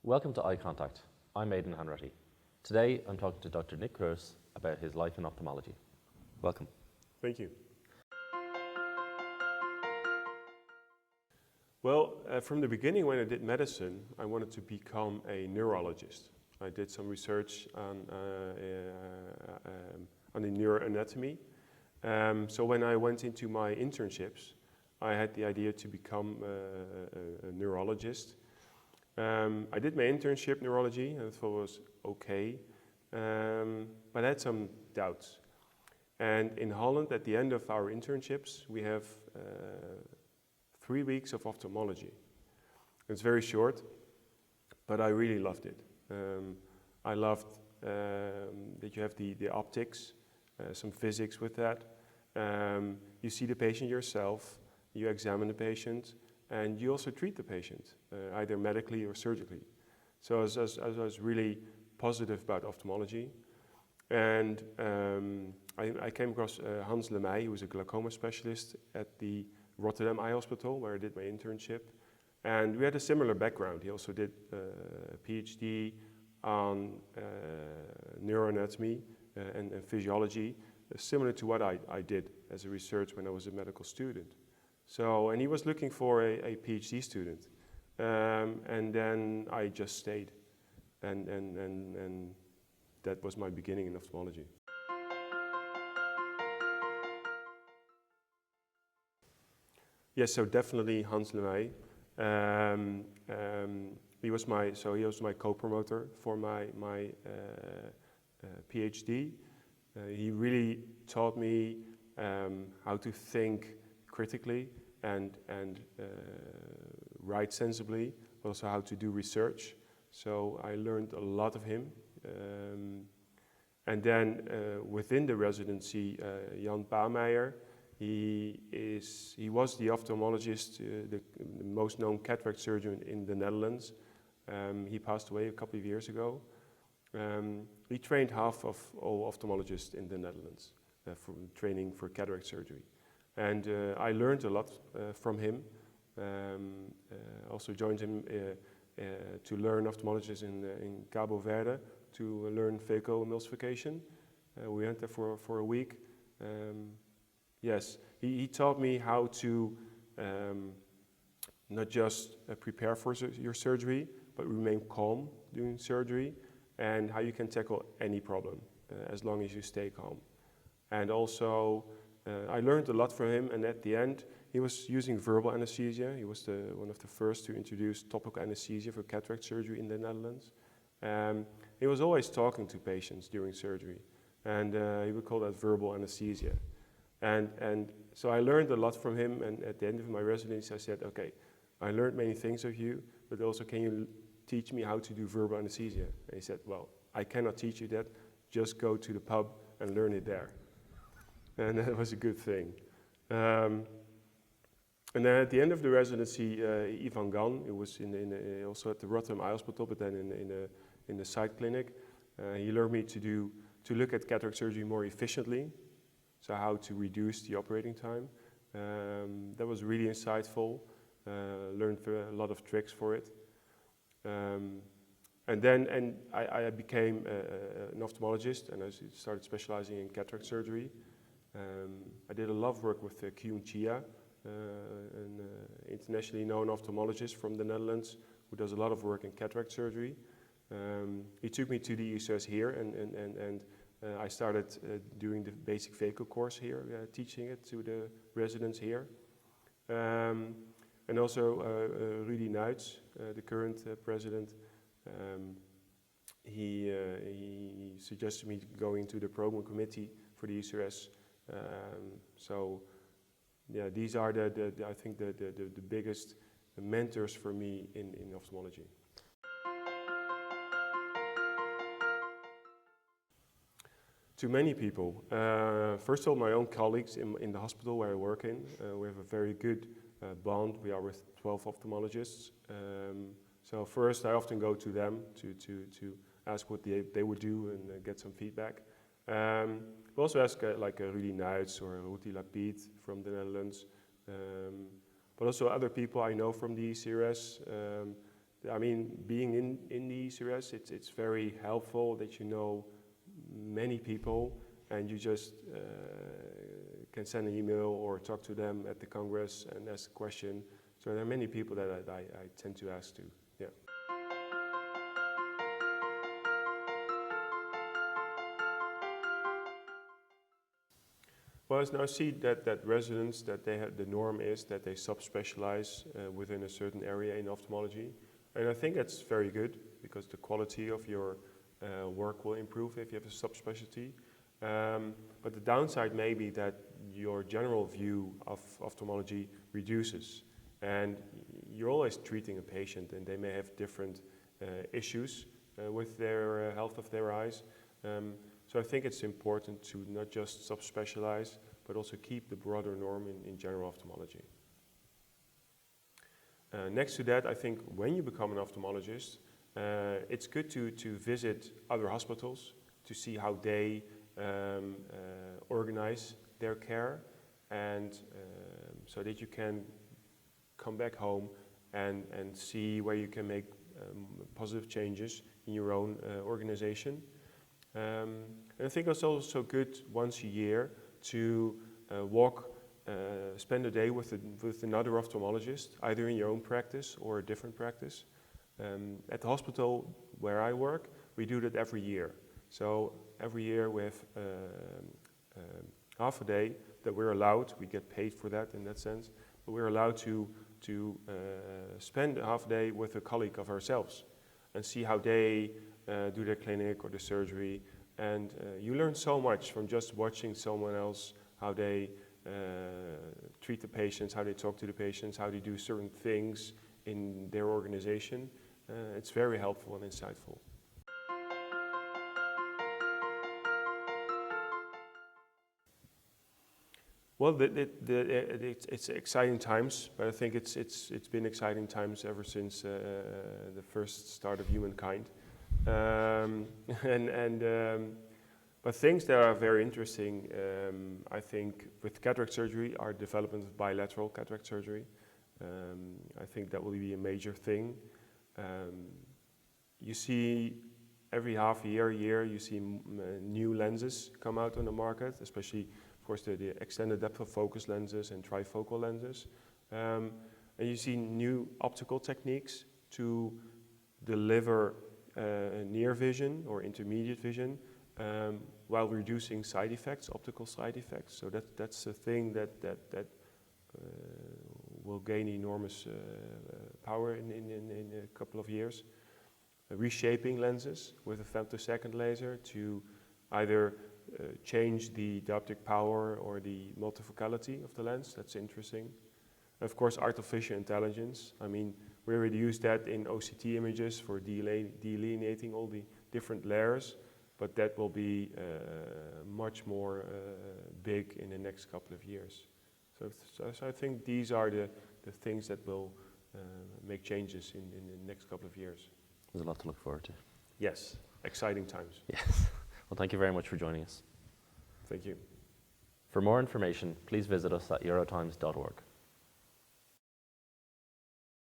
Welcome to Eye Contact. I'm Aidan Hanratty. Today I'm talking to Dr. Nic Reus about his life in ophthalmology. Welcome. Thank you. Well, from the beginning when I did medicine, I wanted to become a neurologist. I did some research on the neuroanatomy. So when I went into my internships, I had the idea to become a neurologist. I did my internship neurology and I thought it was okay, but I had some doubts. And in Holland, at the end of our internships, we have 3 weeks of ophthalmology. It's very short, but I really loved it. I loved that you have the optics, some physics with that. You see the patient yourself, you examine the patient, and you also treat the patient, either medically or surgically. So I was really positive about ophthalmology. And I came across Hans Lemay, who was a glaucoma specialist at the Rotterdam Eye Hospital, where I did my internship. And we had a similar background. He also did a PhD on neuroanatomy and physiology, similar to what I did as a research when I was a medical student. So, and he was looking for a PhD student. And then I just stayed. And that was my beginning in ophthalmology. Yes, so definitely Hans Lemay. He was my co-promoter for my PhD. He really taught me how to think critically and write sensibly, but also how to do research. So I learned a lot of him. And then within the residency, Jan Paameijer, he was the ophthalmologist, the most known cataract surgeon in the Netherlands. He passed away a couple of years ago. He trained half of all ophthalmologists in the Netherlands for training for cataract surgery. And I learned a lot from him. Also joined him to learn ophthalmologists in Cabo Verde to learn phacoemulsification. We went there for a week. Yes, he taught me how to not just prepare for your surgery, but remain calm during surgery, and how you can tackle any problem as long as you stay calm. And also, I learned a lot from him, and at the end, he was using verbal anesthesia. He was one of the first to introduce topical anesthesia for cataract surgery in the Netherlands. He was always talking to patients during surgery, and he would call that verbal anesthesia. And so I learned a lot from him, and at the end of my residency I said, okay, I learned many things of you, but also can you teach me how to do verbal anesthesia? And he said, well, I cannot teach you that, just go to the pub and learn it there. And that was a good thing. And then at the end of the residency, Ivan Gan, who was also at the Rotterdam Eye Hospital, but then in the side clinic, he learned me to look at cataract surgery more efficiently. So how to reduce the operating time. That was really insightful. Learned a lot of tricks for it. And then I became an ophthalmologist, and I started specializing in cataract surgery. I did a lot of work with Kyun Chia, an internationally known ophthalmologist from the Netherlands who does a lot of work in cataract surgery. He took me to the EUROTIMES here, and I started doing the basic phaco course here, teaching it to the residents here. And also Rudy Nuits, the current president, he suggested me going to the program committee for the EUROTIMES. So yeah, these are I think the biggest mentors for me in ophthalmology. To many people. First of all, my own colleagues in the hospital where I work in. We have a very good bond. We are with 12 ophthalmologists. So first I often go to them to ask what they would do and get some feedback. We also ask like Rudy Nuits or Ruti Lapid from the Netherlands. But also other people I know from the ECRS. I mean, being in the ECRS, it's very helpful that you know many people and you just can send an email or talk to them at the Congress and ask a question. So there are many people that I tend to ask to, yeah. Well, I now see that residents, that they have, the norm is that they subspecialize within a certain area in ophthalmology. And I think that's very good because the quality of your work will improve if you have a subspecialty. But the downside may be that your general view of ophthalmology reduces. And you're always treating a patient and they may have different issues with their health of their eyes. So I think it's important to not just subspecialize, but also keep the broader norm in general ophthalmology. Next to that, I think when you become an ophthalmologist, it's good to visit other hospitals to see how they organize their care, and so that you can come back home and see where you can make positive changes in your own organization. And I think it's also good once a year to spend a day with another ophthalmologist, either in your own practice or a different practice. At the hospital where I work, we do that every year. So every year we have half a day that we're allowed, we get paid for that in that sense, but we're allowed to spend a half a day with a colleague of ourselves and see how they do their clinic or the surgery. And you learn so much from just watching someone else, how they treat the patients, how they talk to the patients, how they do certain things in their organization. It's very helpful and insightful. Well, it's exciting times, but I think it's been exciting times ever since the first start of humankind. But things that are very interesting, I think, with cataract surgery are development of bilateral cataract surgery. I think that will be a major thing. You see every half a year, you see new lenses come out on the market, especially, of course, the extended depth of focus lenses and trifocal lenses. And you see new optical techniques to deliver near vision or intermediate vision while reducing side effects, optical side effects. So that's a thing that will gain enormous power in a couple of years. Reshaping lenses with a femtosecond laser to either change the optic power or the multifocality of the lens. That's interesting. Of course, artificial intelligence. I mean, we already use that in OCT images for delineating all the different layers, but that will be much more big in the next couple of years. So I think these are the things that will make changes in the next couple of years. There's a lot to look forward to. Yes, exciting times. Yes. Well, thank you very much for joining us. Thank you. For more information, please visit us at eurotimes.org.